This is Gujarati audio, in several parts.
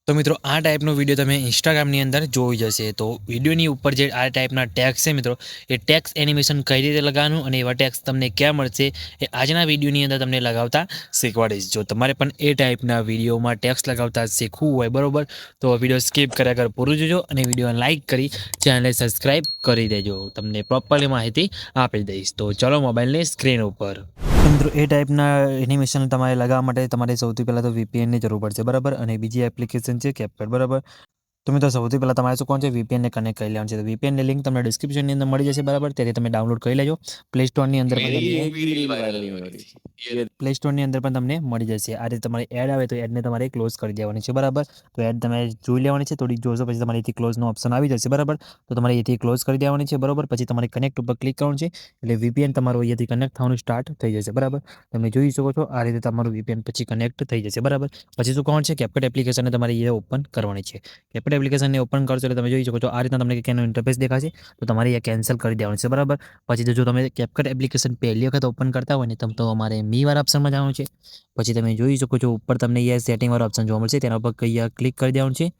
તો મિત્રો આ ટાઈપનો વિડીયો તમે ઇન્સ્ટાગ્રામની અંદર જોઈ જશે. તો વિડીયોની ઉપર જે આ ટાઈપના ટેક્સ છે મિત્રો, એ ટેક્સ એનિમેશન કઈ રીતે લગાવવાનું અને એવા ટેક્સ તમને ક્યાં મળશે એ આજના વિડીયોની અંદર તમને લગાવતા શીખવાડીશ. જો તમારે પણ એ ટાઈપના વિડીયોમાં ટેક્સ લગાવતા શીખવું હોય બરોબર, તો વિડીયો સ્કીપ કર્યા કર પૂરું જોજો અને વિડીયો લાઇક કરી ચેનલને સબસ્ક્રાઈબ કરી દેજો. તમને પ્રોપરલી માહિતી આપી દઈશ. તો ચલો મોબાઈલની સ્ક્રીન ઉપર. મિત્રો એ ટાઈપના એનિમેશન તમારે લગાવવા માટે તમારે સૌથી પહેલાં તો VPNની જરૂર પડશે બરાબર, અને બીજી એપ્લિકેશન છે CapCut બરાબર. તો મિત્રો સૌથી પહેલાં તમારે શું કોણ છે VPNને કનેક્ટ કરી લેવાનું છે. તો VPNની લિંક તમને ડિસ્ક્રિપ્શનની અંદર મળી જશે બરાબર, તેથી તમે ડાઉનલોડ કરી લેજો. પ્લે સ્ટોરની અંદર પણ તમને મળી જશે. આ રીતે તમારે એડ આવે તો એડને તમારે ક્લોઝ કરી દેવાની છે બરાબર. તો એડ તમે જોઈ લેવાની છે, થોડીક જોશો પછી તમારે અહીંથી ક્લોઝનો ઓપ્શન આવી જશે બરાબર. તો તમારે અહીંથી ક્લોઝ કરી દેવાની છે બરાબર. પછી તમારે કનેક્ટ ઉપર ક્લિક કરવાનું છે, એટલે VPN તમારું અહીંયાથી કનેક્ટ થવાનું સ્ટાર્ટ થઈ જશે બરાબર. તમે જોઈ શકો છો આ રીતે તમારું VPN પછી કનેક્ટ થઈ જશે બરાબર. પછી શું કોણ છે CapCut એપ્લિકેશનને તમારે એ ઓપન કરવાની છે. CapCut એપ્લિકેશનને ઓપન કરશો એટલે તમે જોઈ શકો છો આ રીતના તમને કેનો ઇન્ટરફેસ દેખાશે. તો તમારે એ કેન્સલ કરી દેવાનું છે બરાબર. પછી જો તમે CapCut એપ્લિકેશન પહેલી વખત ઓપન કરતા હોય ને તો અમારે મીવાળા ઓપ્શનમાં જવાનું છે. પછી તમે જોઈ શકો છો ઉપર તમને અહીંયા સેટિંગવાળો ઓપ્શન જોવા મળશે, તેના ઉપર અહીંયા ક્લિક કરી દેવાનું છે.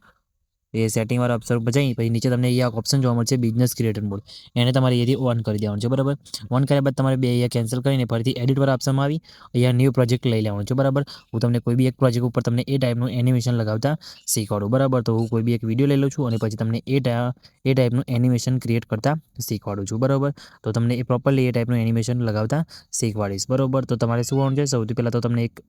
એ સેટિંગવાળા ઓપ્શન પર જઈ પછી નીચે તમને અહીંયા ઓપ્શન જોવા મળશે બિઝનેસ ક્રિએટર મોડ, એને તમારે અહીંયાથી ઓન કરી દેવાનું છે બરાબર. ઓન કર્યા બાદ તમારે અહીંયા કેન્સલ કરીને ફરીથી એડિટવાળા ઓપ્શનમાં આવી અહીંયા ન્યૂ પ્રોજેક્ટ લઈ લેવાનું છે બરાબર. હું તમને કોઈ બી એક પ્રોજેક્ટ ઉપર તમને એ ટાઈપનું એનિમેશન લગાવતા શીખવાડું બરાબર. તો હું કોઈ બી એક વિડીયો લઈ લઉં છું અને પછી તમને એ ટાઈપનું એનિમેશન ક્રિએટ કરતા શીખવાડું છું બરાબર. તો તમને એ પ્રોપરલી એ ટાઈપનું એનિમેશન લગાવતા શીખવાડીશ બરાબર. તો તમારે શું કરવાનું છે, સૌથી પહેલાં તો તમને એક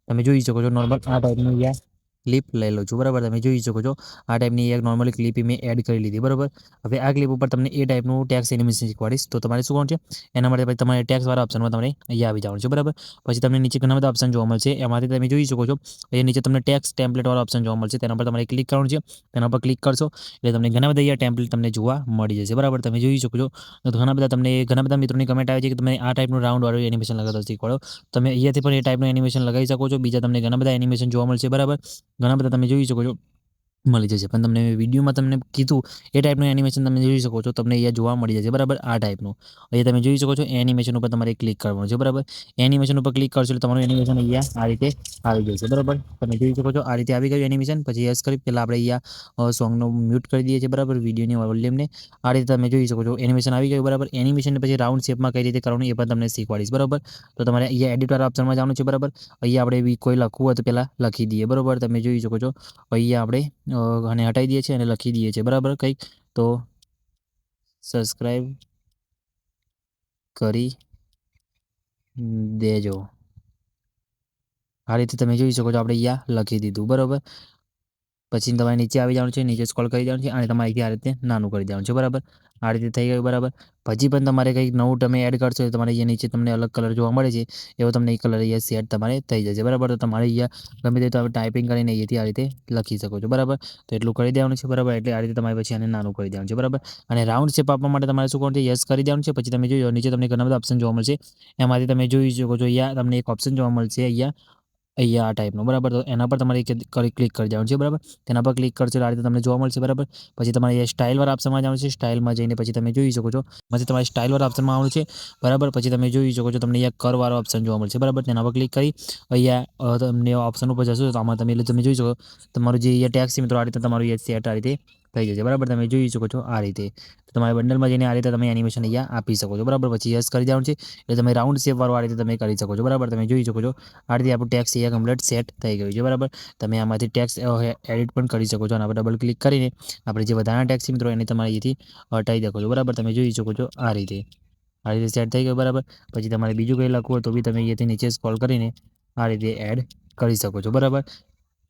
તમે જોઈ શકો છો નોર્મલ આ ટાઈપનું અહીંયા ક્લિપ લઈ લો છું બરાબર. તમે જોઈ શકો છો આ ટાઈપની એક નોર્મલી ક્લિપ મેં એડ કરી લીધી બરાબર. હવે આ ક્લિપ ઉપર તમને એ ટાઈપનું ટેક્સ એનિમેશન શીખવાડીશ. તો તમારે શું કરવાનું છે, એના માટે પછી તમારે ટેક્સવાળા ઓપ્શનમાં તમને અહીંયા આવી જવાનું છે બરાબર. પછી તમને નીચે ઘણા બધા ઓપ્શન જોવા મળશે, એમાંથી તમે જોઈ શકો છો અહીંયા નીચે તમને ટેક્સ ટેમ્પલેટવાળા ઓપ્શન જોવા મળશે, તેના પર તમારે ક્લિક કરવાનું છે. તેના પર ક્લિક કરશો એટલે તમને ઘણા બધા અહીંયા ટેમ્પલેટ તમને જોવા મળી જશે બરાબર. તમે જોઈ શકો છો ઘણા બધા મિત્રોની કમેન્ટ આવે છે કે તમે આ ટાઈપનું રાઉન્ડવાળું એનિમેશન લગાવતા શીખવાડો. તમે અહીંયાથી પણ એ ટાઈપનું એનિમેશન લગાવી શકો છો. બીજા તમને ઘણા બધા એનિમેશન જોવા મળશે બરાબર. ઘણા બધા તમે જોઈ શકો છો મળી જશે, પણ તમને વિડીયોમાં તમને કીધું એ ટાઈપનું એનિમેશન તમે જોઈ શકો છો, તમને અહીંયા જોવા મળી જશે બરાબર. આ ટાઈપનું અહીંયા તમે જોઈ શકો છો એનિમેશન ઉપર તમારે ક્લિક કરવાનું છે બરાબર. એનિમેશન ઉપર ક્લિક કરશો એટલે તમારું એનિમેશન અહીંયા આ રીતે આવી જશે બરાબર. તમે જોઈ શકો છો આ રીતે આવી ગયું એનિમેશન. પછી યસ કરી પહેલાં આપણે અહીંયા સોંગનો મ્યુટ કરી દઈએ છીએ બરાબર, વિડીયોની વોલ્યુમને. આ રીતે તમે જોઈ શકો છો એનિમેશન આવી ગયું બરાબર. એનિમેશન પછી રાઉન્ડ શેપમાં કઈ રીતે કરવાનું એ પણ તમને શીખવાડીશ બરાબર. તો તમારે અહીંયા એડિટર ઓપ્શનમાં જવાનું છે બરાબર. અહીંયા આપણે કોઈ લખવું હોય તો પહેલાં લખી દઈએ બરાબર. તમે જોઈ શકો છો અહીંયા આપણે અને હટાવી દઈએ છીએ અને લખી દઈએ છીએ બરાબર કંઈક. તો સબસ્ક્રાઈબ કરી દેજો. આ રીતે તમે જોઈ શકો છો આપણે અહીંયા લખી દીધું બરાબર. પછી તમારે નીચે આવી જવાનું છે, નીચે સ્ક્રોલ કરી દેવાનું છે અને તમારે આ રીતે નાનું કરી દેવાનું છે બરાબર. આ રીતે થઈ ગયું બરાબર. પછી પણ તમારે કંઈક નવું તમે એડ કરશો તો તમારે અહીંયા નીચે તમને અલગ કલર જોવા મળે છે, એવો તમને એ કલર અહીંયા સેટ તમારે થઈ જશે બરાબર. તો તમારે અહીંયા ગમે તે તો ટાઈપિંગ કરીને અહીંયાથી આ રીતે લખી શકો છો બરાબર. તો એટલું કરી દેવાનું છે બરાબર. એટલે આ રીતે તમારે પછી આને નાનું કરી દેવાનું છે બરાબર. અને રાઉન્ડ શેપ આપવા માટે તમારે શું કરવાનું છે, યસ કરી દેવાનું છે. પછી તમે જોઈ નીચે તમને ઘણા બધા ઓપ્શન જોવા મળશે, એમાંથી તમે જોઈ શકો છો અહીંયા તમને એક ઓપ્શન જોવા મળશે અહીંયા આ ટાઈપનો બરાબર. તો એના પર તમારે ક્લિક કરી દેવાનું છે બરાબર. તેના પર ક્લિક કરશો આ રીતે તમને જોવા મળશે બરાબર. પછી તમારે અહીંયા સ્ટાઇલવાળા ઓપ્શનમાં જવાનું છે. સ્ટાઇલમાં જઈને પછી તમે જોઈ શકો છો પછી તમારે સ્ટાઇલવાળા ઓપ્શનમાં આવવાનું છે બરાબર. પછી તમે જોઈ શકો છો તમને અહીંયા કરવાળો ઓપ્શન જોવા મળશે બરાબર. તેના પર ક્લિક કરી અહીંયા તમને ઓપ્શન ઉપર જશો તો આમાં તમે જોઈ શકો તમારું જે અહીંયા ટેક્સ છે મિત્રો આ રીતે તમારું અહીંયા સેટ આ રીતે થઈ જશે બરાબર. તમે જોઈ શકો છો આ રીતે. તો તમારે બંડલમાં જઈને આ રીતે તમે એનિમેશન અહીંયા આપી શકો છો બરાબર. પછી યસ કરી દેવાનું છે એટલે તમે રાઉન્ડ શેપવાળું આ રીતે તમે કરી શકો છો બરાબર. તમે જોઈ શકો છો આ રીતે આપણું ટેક્સ અહીંયા કમ્પ્લીટ સેટ થઈ ગયું છે બરાબર. તમે આમાંથી ટેક્સ એડિટ પણ કરી શકો છો અને આપણે ડબલ ક્લિક કરીને આપણે જે વધારાના ટેક્સ છે મિત્રો એને તમારે અહીંથી હટાવી શકો છો બરાબર. તમે જોઈ શકો છો આ રીતે સેટ થઈ ગયું બરાબર. પછી તમારે બીજું કંઈ લખવું હોય તો બી તમે અહીંયાથી નીચે સ્ક્રોલ કરીને આ રીતે એડ કરી શકો છો બરાબર.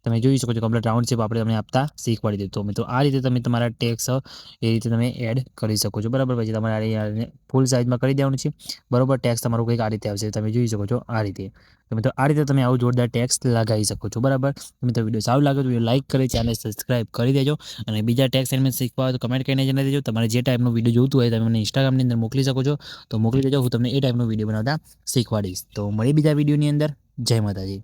તમે જોઈ શકો છો કમ્પ્લીટ રાઉન્ડ શેપ આપણે તમને આપતા શીખવાડી દીધું. મિત્રો આ રીતે તમે તમારા ટેક્સ એ રીતે તમે એડ કરી શકો છો બરાબર. પછી તમારે ફૂલ સાઇઝમાં કરી દેવાનું છે બરાબર. ટેક્સ તમારું કંઈક આ રીતે આવશે, તમે જોઈ શકો છો આ રીતે. તો મિત્રો આ રીતે તમે આવું જોરદાર ટેક્સ લગાવી શકો છો બરાબર. મિત્રો વિડીયો સારું લાગે તો વિડીયો લાઇક કરી ચેનલ સબસ્ક્રાઈબ કરી દેજો અને બીજા ટેક્સ એનિમેશન શીખવા હોય તો કમેન્ટ કરીને જણાવી દેજો. તમારે જે ટાઈપનું વિડીયો જોઈતું હોય તમે મને ઇન્સ્ટાગ્રામની અંદર મોકલી શકો છો, તો મોકલી દેજો. હું તમને એ ટાઈપનો વિડીયો બનાવતા શીખવાડીશ. તો મળી બીજા વિડીયોની અંદર. જય માતાજી.